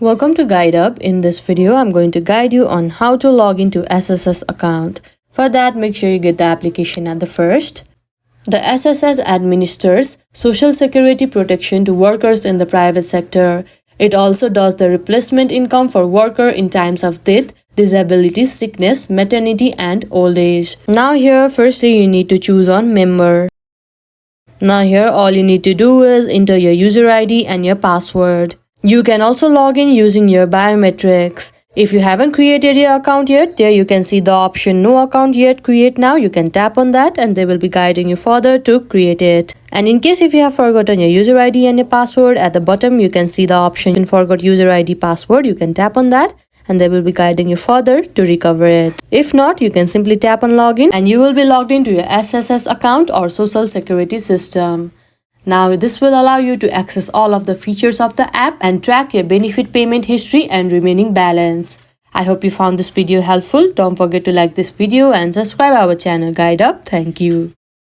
Welcome to Guide Up. In this video, I'm going to guide you on how to log into SSS account. For that, make sure you get the application at the first. The SSS administers social security protection to workers in the private sector. It also does the replacement income for worker in times of death, disability, sickness, maternity, and old age. Now here, firstly, you need to choose on member. Now here, all you need to do is enter your user ID and your password. You can also log in using your biometrics. If you haven't created your account yet, there you can see the option no account yet, create now. You can tap on that and they will be guiding you further to create it. And in case if you have forgotten your user ID and your password, at the bottom you can see the option forgot user ID password. You can tap on that and they will be guiding you further to recover it. If not, you can simply tap on login and you will be logged into your SSS account or social security system. Now this will allow you to access all of the features of the app and track your benefit payment history and remaining balance. I hope you found this video helpful. Don't forget to like this video and subscribe our channel Guide Up. Thank you.